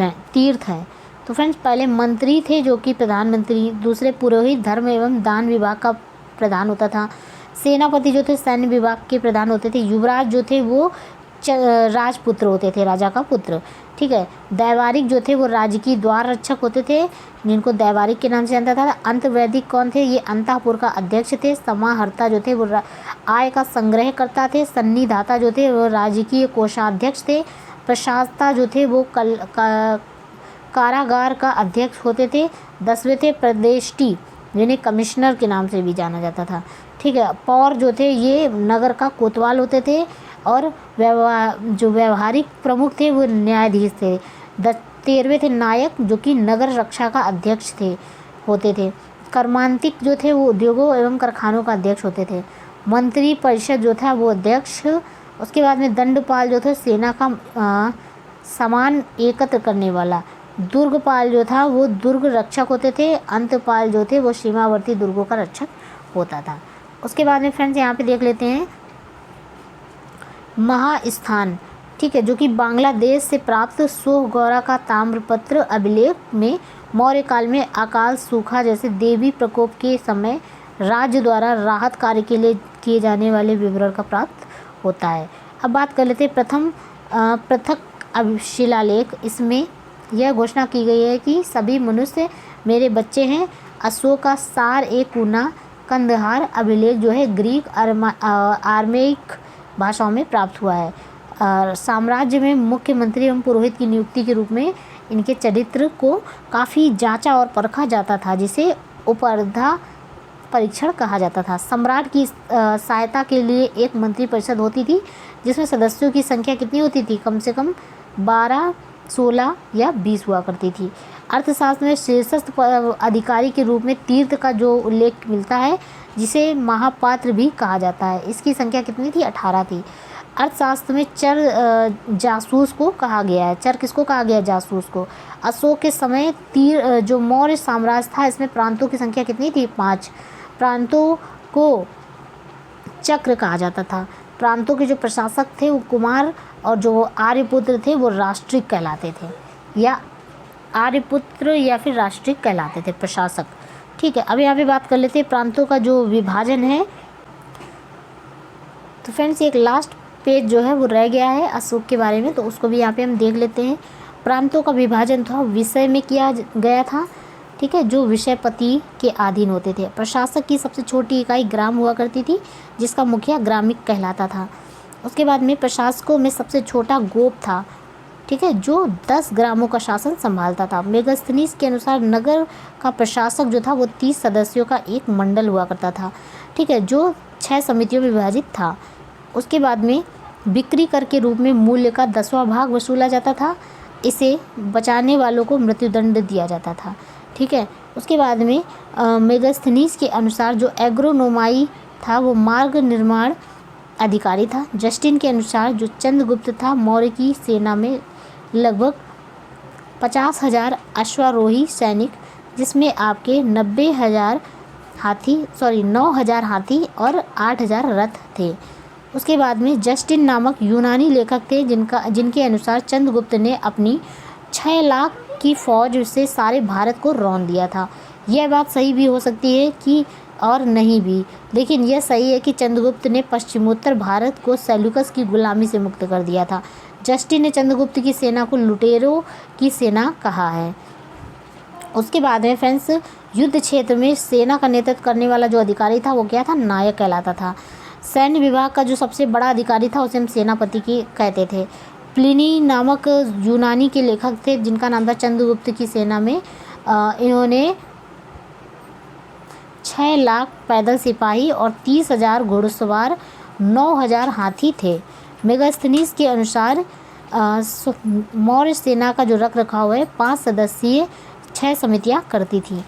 हैं, तो फ्रेंड्स पहले मंत्री थे जो कि प्रधानमंत्री, दूसरे पुरोहित धर्म एवं दान विभाग का प्रधान होता था। सेनापति जो थे सैन्य विभाग के प्रधान होते थे। युवराज जो थे वो राजपुत्र होते थे, राजा का पुत्र। ठीक है, दैवारिक जो थे वो राज्य की द्वार रक्षक होते थे जिनको दैवारिक के नाम से जानता था। अंतवैदिक कौन थे, ये अंतःपुर का अध्यक्ष थे। समाहर्ता जो थे वो आय का संग्रह करता थे। सन्निधाता जो थे वो राजकीय कोषाध्यक्ष थे। प्रशासता जो थे वो कारागार का अध्यक्ष होते थे। 10वें थे प्रदेष्टि जिन्हें कमिश्नर के नाम से भी जाना जाता था। ठीक है, पौर जो थे ये नगर का कोतवाल होते थे। और जो व्यवहारिक प्रमुख थे वो न्यायाधीश थे। 13वें थे नायक जो कि नगर रक्षा का अध्यक्ष होते थे। कर्मांतिक जो थे वो उद्योगों एवं कारखानों का अध्यक्ष होते थे। मंत्री परिषद जो था वो अध्यक्ष। उसके बाद में दंडपाल जो थे सेना का सामान एकत्र करने वाला। दुर्गपाल जो था वो दुर्ग रक्षक होते थे। अंतपाल जो थे वो सीमावर्ती दुर्गों का रक्षक होता था। उसके बाद में फ्रेंड्स यहाँ पे देख लेते हैं महास्थान। ठीक है, जो कि बांग्लादेश से प्राप्त सोहगौरा का ताम्रपत्र अभिलेख में मौर्य काल में अकाल सूखा जैसे देवी प्रकोप के समय राज्य द्वारा राहत कार्य के लिए किए जाने वाले विवरण का प्राप्त होता है। अब बात कर लेते हैं प्रथम पृथक शिलालेख। इसमें यह घोषणा की गई है कि सभी मनुष्य मेरे बच्चे हैं। अशोक का सार ए कूना कंदहार अभिलेख जो है ग्रीक आर्मेइक भाषाओं में प्राप्त हुआ है। साम्राज्य में मुख्यमंत्री एवं पुरोहित की नियुक्ति के रूप में इनके चरित्र को काफ़ी जांचा और परखा जाता था, जिसे उपरधा परीक्षण कहा जाता था। सम्राट की सहायता के लिए एक मंत्री परिषद होती थी जिसमें सदस्यों की संख्या कितनी होती थी, कम से कम 12, 16 या 20 हुआ करती थी। अर्थशास्त्र में शीर्षस्थ अधिकारी के रूप में तीर्थ का जो उल्लेख मिलता है जिसे महापात्र भी कहा जाता है, इसकी संख्या कितनी थी, 18 थी। अर्थशास्त्र में चर जासूस को कहा गया है। चर किसको कहा गया है, जासूस को। अशोक के समय जो मौर्य साम्राज्य था इसमें प्रांतों की संख्या कितनी थी, 5। प्रांतों को चक्र कहा जाता था। प्रांतों के जो प्रशासक थे वो कुमार और जो आर्यपुत्र थे वो राष्ट्रिक कहलाते थे, या आर्यपुत्र या फिर राष्ट्रिक कहलाते थे प्रशासक। ठीक है, अब यहाँ पे बात कर लेते हैं प्रांतों का जो विभाजन है। तो फ्रेंड्स एक लास्ट पेज जो है वो रह गया है अशोक के बारे में, तो उसको भी यहाँ पे हम देख लेते हैं। प्रांतों का विभाजन था विषय में किया गया था। ठीक है, जो विषयपति के अधीन होते थे। प्रशासक की सबसे छोटी इकाई ग्राम हुआ करती थी जिसका मुखिया ग्रामिक कहलाता था। उसके बाद में प्रशासकों में सबसे छोटा गोप था। ठीक है, जो 10 ग्रामों का शासन संभालता था। मेगास्थनीज के अनुसार नगर का प्रशासक जो था वो 30 सदस्यों का एक मंडल हुआ करता था। ठीक है, जो 6 समितियों में विभाजित था। उसके बाद में बिक्री कर के रूप में मूल्य का 10वां भाग वसूला जाता था। इसे बचाने वालों को मृत्युदंड दिया जाता था। ठीक है। उसके बाद में मेगास्थनीज के अनुसार जो एग्रोनोमाई था वो मार्ग निर्माण अधिकारी था। जस्टिन के अनुसार जो चंद्रगुप्त था मौर्य की सेना में लगभग 50,000 अश्वारोही सैनिक, जिसमें आपके 9,000 हाथी और 8,000 रथ थे। उसके बाद में जस्टिन नामक यूनानी लेखक थे जिनके अनुसार चंद्रगुप्त ने अपनी 6 लाख की फौज से सारे भारत को रौंद दिया था। यह बात सही भी हो सकती है कि और नहीं भी, लेकिन यह सही है कि चंद्रगुप्त ने पश्चिमोत्तर भारत को सेल्यूकस की गुलामी से मुक्त कर दिया था। जस्टिन ने चंद्रगुप्त की सेना को लुटेरों की सेना कहा है। उसके बाद में फ्रेंड्स युद्ध क्षेत्र में सेना का नेतृत्व करने वाला जो अधिकारी था वो क्या था, नायक कहलाता था। सैन्य विभाग का जो सबसे बड़ा अधिकारी था उसे हम सेनापति की कहते थे। प्लिनी नामक यूनानी के लेखक थे जिनका नाम था चंद्रगुप्त की सेना में इन्होंने 6 लाख पैदल सिपाही और 30,000 घुड़सवार 9,000 हाथी थे। मेगास्थनीज के अनुसार मौर्य सेना का जो रख रखाव है 5 सदस्यीय 6 समितियां करती थी।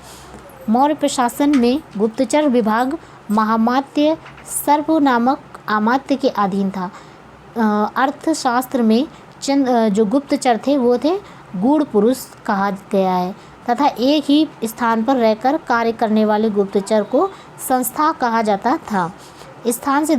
मौर्य प्रशासन में गुप्तचर विभाग महामात्य सर्प नामक अमात्य के अधीन था। अर्थशास्त्र में जो गुप्तचर थे वो थे गूढ़ पुरुष कहा गया है तथा एक ही स्थान पर रहकर कार्य करने वाले गुप्तचर को संस्था कहा जाता था। एक स्थान से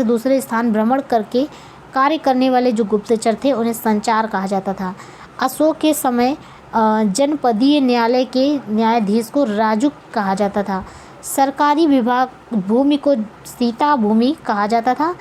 दूसरे स्थान भ्रमण करके कार्य करने वाले जो गुप्तचर थे उन्हें संचार कहा जाता था। अशोक के समय जनपदीय न्यायालय के न्यायाधीश को राजुक कहा जाता था। सरकारी विभाग भूमि को सीता भूमि कहा जाता था।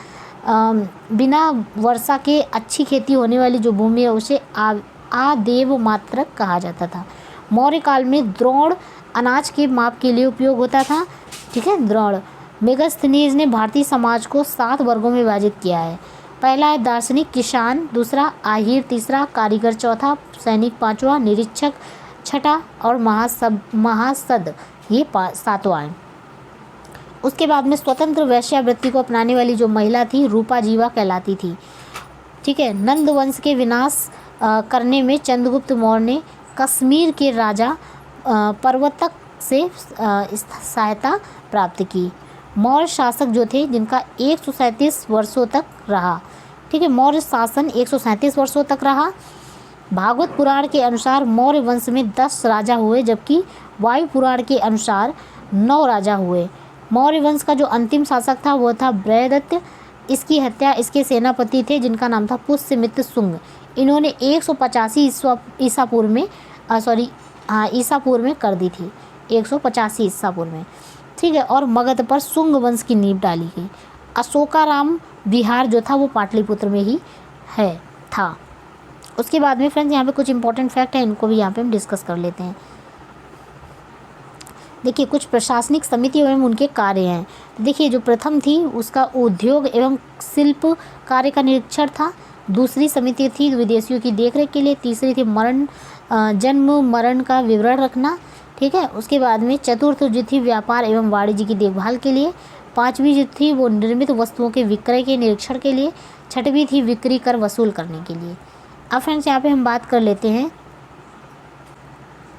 बिना वर्षा के अच्छी खेती होने वाली जो भूमि है उसे आदेव मात्रक कहा जाता था। मौर्य काल में द्रोण अनाज के माप के लिए उपयोग होता था। ठीक है, द्रोण। मेगास्थनीज ने भारतीय समाज को 7 वर्गों में विभाजित किया है। पहला है दार्शनिक, किसान, दूसरा आहिर, तीसरा कारीगर, चौथा सैनिक, 5वां निरीक्षक, छठा और महासद, ये 7वां है। उसके बाद में स्वतंत्र वेश्यावृत्ति को अपनाने वाली जो महिला थी रूपा जीवा कहलाती थी। ठीक है। नंद वंश के विनाश करने में चंद्रगुप्त मौर्य ने कश्मीर के राजा पर्वतक से सहायता प्राप्त की। मौर्य शासक जो थे जिनका 137 वर्षों तक रहा। ठीक है, मौर्य शासन 137 वर्षों तक रहा। भागवत पुराण के अनुसार मौर्य वंश में 10 राजा हुए जबकि वायु पुराण के अनुसार 9 राजा हुए। मौर्य वंश का जो अंतिम शासक था वो था बृहदत्त। इसकी हत्या इसके सेनापति थे जिनका नाम था पुष्यमित्र शुंग। इन्होंने 185 ईसा पूर्व में कर दी थी, 185 ईसा पूर्व में। ठीक है, और मगध पर शुंग वंश की नींव डाली गई। अशोकाराम विहार जो था वो पाटलिपुत्र में ही था। उसके बाद में फ्रेंड्स यहाँ पे कुछ इंपॉर्टेंट फैक्ट है, इनको भी यहाँ पे हम डिस्कस कर लेते हैं। देखिए, कुछ प्रशासनिक समिति एवं उनके कार्य हैं। देखिए, जो प्रथम थी उसका उद्योग एवं शिल्प कार्य का निरीक्षण था। दूसरी समिति थी विदेशियों की देखरेख के लिए। तीसरी थी जन्म मरण का विवरण रखना। ठीक है। उसके बाद में चतुर्थ जो थी व्यापार एवं वाणिज्य की देखभाल के लिए। 5वीं जो थी वो निर्मित वस्तुओं के विक्रय के निरीक्षण के लिए। 6वीं थी बिक्री कर वसूल करने के लिए। अब फ्रेंड्स यहाँ पे हम बात कर लेते हैं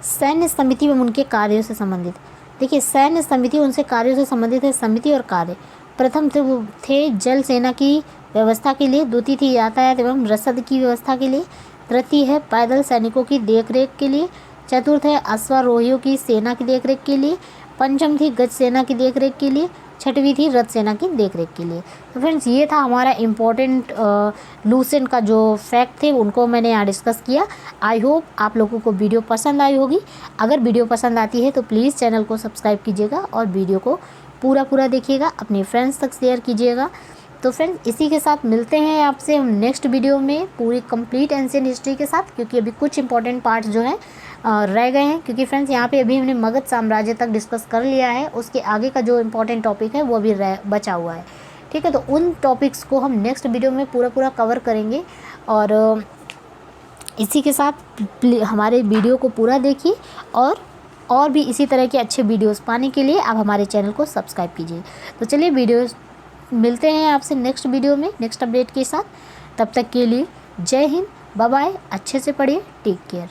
सैन्य समिति एवं उनके कार्यों से संबंधित। देखिए, सैन्य समिति उनसे कार्यों से संबंधित है। समिति और कार्य प्रथम थे जल सेना की व्यवस्था के लिए। द्वितीय थी यातायात एवं रसद की व्यवस्था के लिए। तृतीय है पैदल सैनिकों की देखरेख के लिए। चतुर्थ है अश्वारोहियों की सेना की देखरेख के लिए। पंचम थी गज सेना की देखरेख के लिए। 6वीं थी रथ सेना की देखरेख के लिए। तो फ्रेंड्स ये था हमारा इम्पोर्टेंट लूसेंट का जो फैक्ट थे उनको मैंने यहाँ डिस्कस किया। आई होप आप लोगों को वीडियो पसंद आई होगी। अगर वीडियो पसंद आती है तो प्लीज़ चैनल को सब्सक्राइब कीजिएगा और वीडियो को पूरा देखिएगा, अपने फ्रेंड्स तक शेयर कीजिएगा। तो फ्रेंड्स इसी के साथ मिलते हैं आपसे हम नेक्स्ट वीडियो में पूरी कंप्लीट एंशिएंट हिस्ट्री के साथ, क्योंकि अभी कुछ इंपॉर्टेंट पार्ट्स जो हैं रह गए हैं। क्योंकि फ्रेंड्स यहाँ पे अभी हमने मगध साम्राज्य तक डिस्कस कर लिया है, उसके आगे का जो इम्पोर्टेंट टॉपिक है वो भी बचा हुआ है। ठीक है, तो उन टॉपिक्स को हम नेक्स्ट वीडियो में पूरा कवर करेंगे। और इसी के साथ हमारे वीडियो को पूरा देखिए और भी इसी तरह के अच्छे वीडियोस पाने के लिए आप हमारे चैनल को सब्सक्राइब कीजिए। तो चलिए वीडियो मिलते हैं आपसे नेक्स्ट वीडियो में नेक्स्ट अपडेट के साथ। तब तक के लिए जय हिंद, बाय बाय, अच्छे से पढ़िए, टेक केयर।